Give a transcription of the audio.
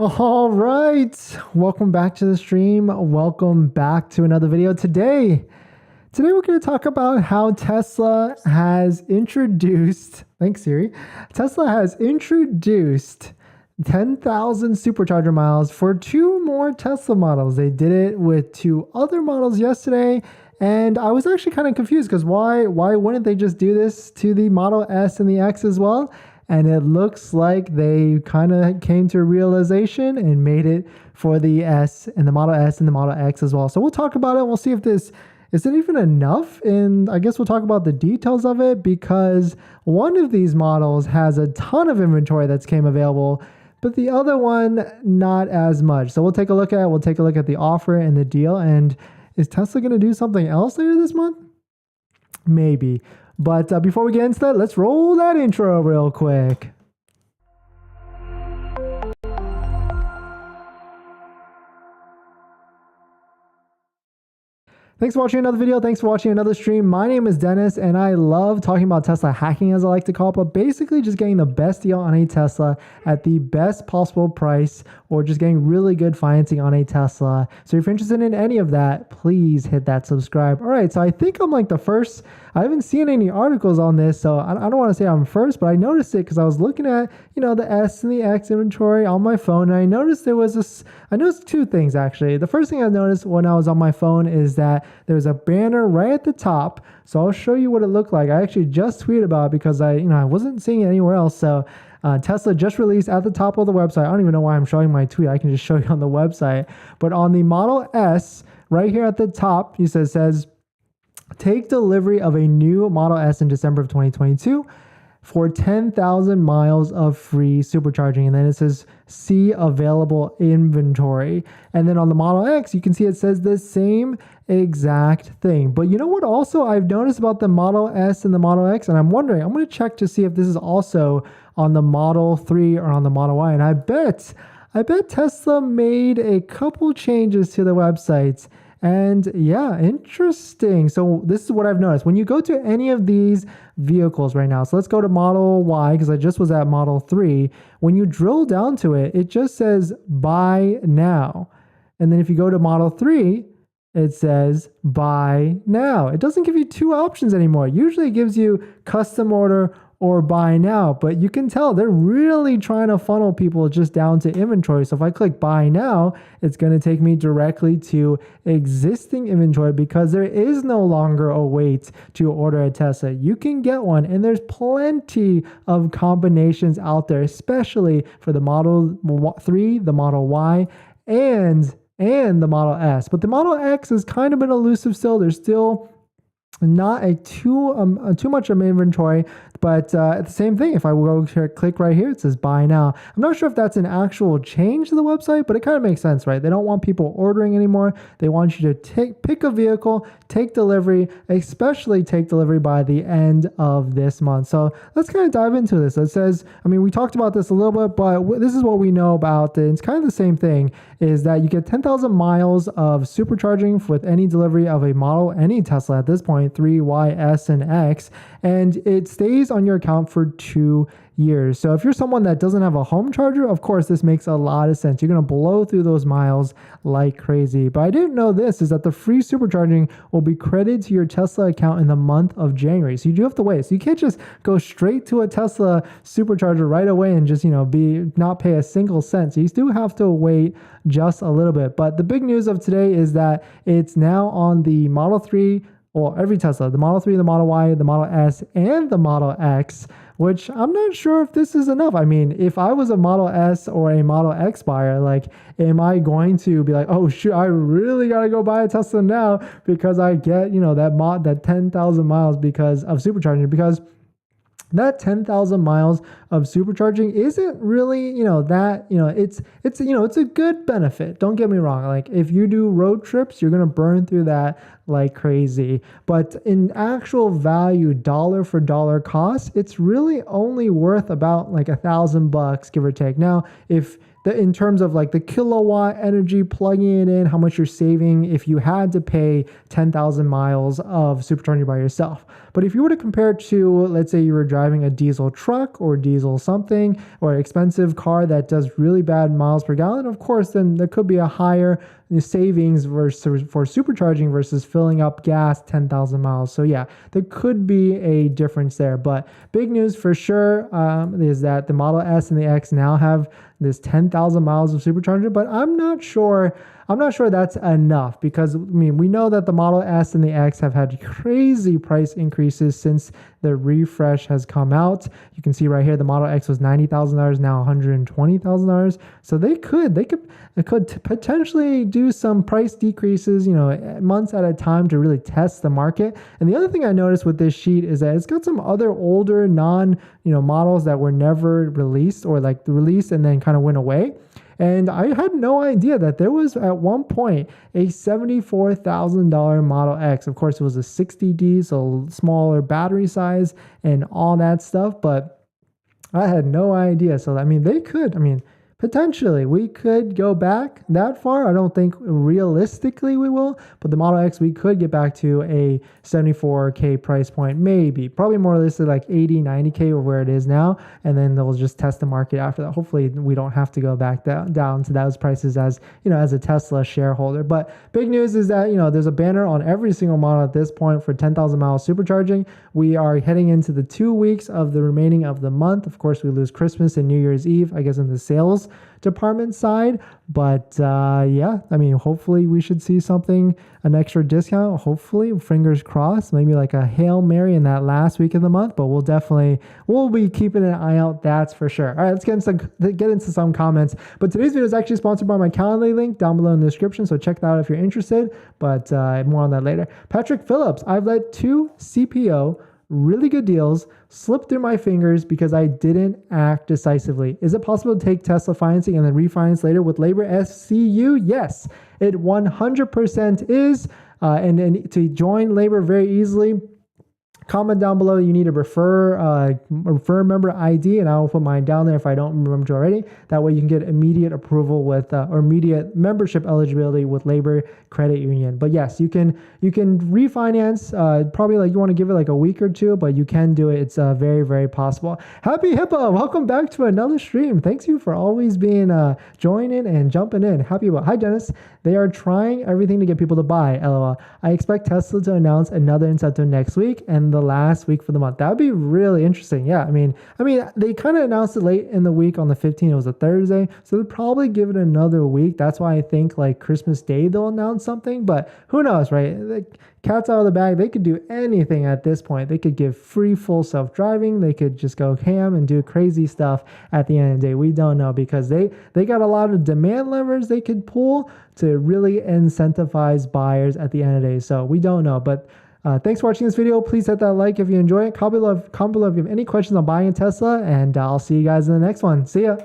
All right, welcome back to the stream. Welcome back to another video. Today we're going to talk about how Tesla has introduced, thanks Siri, Tesla has introduced 10,000 supercharger miles for two more Tesla models. They did it with two other models yesterday, and I was actually kind of confused because why wouldn't they just do this to the Model S and the X as well? And it looks like they kind of came to a realization and made it for the S and the Model S and the Model X as well. So we'll talk about it. We'll see if this is it even enough. And I guess we'll talk about the details of it because one of these models has a ton of inventory that's came available, but the other one, not as much. So we'll take a look at it. We'll take a look at the offer and the deal. And is Tesla going to do something else later this month? Maybe. But before we get into that, let's roll that intro real quick. Thanks for watching another video. Thanks for watching another stream. My name is Dennis, and I love talking about Tesla hacking, as I like to call it, but basically just getting the best deal on a Tesla at the best possible price, or just getting really good financing on a Tesla. So if you're interested in any of that, please hit that subscribe. All right, so I think I'm like the first. I haven't seen any articles on this, so I don't want to say I'm first, but I noticed it because I was looking at, the S and the X inventory on my phone, and I noticed there was this. I noticed two things actually. The first thing I noticed when I was on my phone is that there's a banner right at the top. So I'll show you what it looked like. I actually just tweeted about it because I wasn't seeing it anywhere else. So Tesla just released at the top of the website. I don't even know why I'm showing my tweet. I can just show you on the website. But on the Model S, right here at the top, it says, take delivery of a new Model S in December of 2022 for 10,000 miles of free supercharging. And then it says, see available inventory. And then on the Model X, you can see it says the same exact thing. But you know what also I've noticed about the Model S and the Model X? And I'm wondering, I'm going to check to see if this is also on the Model 3 or on the Model Y. And I bet Tesla made a couple changes to the websites. And yeah, interesting. So this is what I've noticed. When you go to any of these vehicles right now, so let's go to Model Y because I just was at Model 3. When you drill down to it, it just says buy now. And then if you go to Model 3, it says buy now. It doesn't give you two options anymore. Usually it gives you custom order or buy now, but you can tell they're really trying to funnel people just down to inventory. So if I click buy now, it's going to take me directly to existing inventory because there is no longer a wait to order a Tesla. You can get one, and there's plenty of combinations out there, especially for the Model 3, the Model Y, and the Model S. But the Model X has kind of been elusive still. There's still not too much of inventory, but the same thing. If I go here, click right here, it says buy now. I'm not sure if that's an actual change to the website, but it kind of makes sense, right? They don't want people ordering anymore. They want you to pick a vehicle, take delivery, especially take delivery by the end of this month. So let's kind of dive into this. It says, we talked about this a little bit, but this is what we know about it. It's kind of the same thing, is that you get 10,000 miles of supercharging with any delivery of a model, any Tesla at this point, 3, Y, S, and X, and it stays on your account for 2 years. So if you're someone that doesn't have a home charger, of course, this makes a lot of sense. You're going to blow through those miles like crazy. But I didn't know this, is that the free supercharging will be credited to your Tesla account in the month of January. So you do have to wait. So you can't just go straight to a Tesla supercharger right away and just, not pay a single cent. So you still have to wait just a little bit. But the big news of today is that it's now on the Model 3, well, every Tesla, the Model 3, the Model Y, the Model S, and the Model X, which I'm not sure if this is enough. If I was a Model S or a Model X buyer, am I going to be like, oh shoot, I really got to go buy a Tesla now because I get, that 10,000 miles because of supercharging? Because that 10,000 miles of supercharging isn't really, it's a good benefit. Don't get me wrong. If you do road trips, you're going to burn through that like crazy. But in actual value, dollar for dollar cost, it's really only worth about like $1,000, give or take. Now, in terms of like the kilowatt energy, plugging it in, how much you're saving if you had to pay 10,000 miles of supercharging by yourself. But if you were to compare it to, let's say you were driving a diesel truck or diesel something or an expensive car that does really bad miles per gallon, of course, then there could be a higher savings for supercharging versus filling up gas 10,000 miles. So yeah, there could be a difference there. But big news for sure is that the Model S and the X now have this 10,000 miles of supercharger, but I'm not sure that's enough, because I mean, we know that the Model S and the X have had crazy price increases since the refresh has come out. You can see right here, the Model X was $90,000, now $120,000. So they could potentially do some price decreases, months at a time to really test the market. And the other thing I noticed with this sheet is that it's got some other older models that were never released, or like released and then kind of went away. And I had no idea that there was at one point a $74,000 Model X. Of course, it was a 60D, so smaller battery size and all that stuff. But I had no idea. So, potentially we could go back that far. I don't think realistically we will, but the Model X, we could get back to a $74K price point, probably more realistic, like $80, $90K or where it is now. And then they'll just test the market after that. Hopefully we don't have to go back down to those prices as a Tesla shareholder. But big news is that, there's a banner on every single model at this point for 10,000 miles supercharging. We are heading into the 2 weeks of the remaining of the month. Of course, we lose Christmas and New Year's Eve, I guess, in the sales department side. But hopefully we should see an extra discount. Hopefully, fingers crossed, maybe like a Hail Mary in that last week of the month. But we'll be keeping an eye out, that's for sure. All right, let's get into some comments. But today's video is actually sponsored by my Calendly link down below in the description, so check that out if you're interested. But more on that later. Patrick Phillips, I've let 2 CPO really good deals slip through my fingers because I didn't act decisively. Is it possible to take Tesla financing and then refinance later with Labor SCU? Yes, it 100% is. And to join Labor very easily, comment down below. You need a refer member ID, and I will put mine down there if I don't remember to already. That way you can get immediate approval with or immediate membership eligibility with Labor Credit Union. But yes, you can refinance. Probably like you want to give it like a week or two, but you can do it. It's very, very possible. Happy Hippo, welcome back to another stream. Thanks you for always being joining and jumping in. Happy Hippo. Hi Dennis. They are trying everything to get people to buy. LOL. I expect Tesla to announce another incentive next week and the last week for the month. That would be really interesting. Yeah, I mean, they kind of announced it late in the week on the 15th. It was a Thursday, so they'll probably give it another week. That's why I think like Christmas Day they'll announce something, but who knows, right? Like, cat's out of the bag. They could do anything at this point. They could give free full self-driving. They could just go ham and do crazy stuff at the end of the day. We don't know, because they got a lot of demand levers they could pull to really incentivize buyers at the end of the day. So we don't know, but thanks for watching this video. Please hit that like if you enjoy it. Comment below if you have any questions on buying a Tesla, and I'll see you guys in the next one. See ya.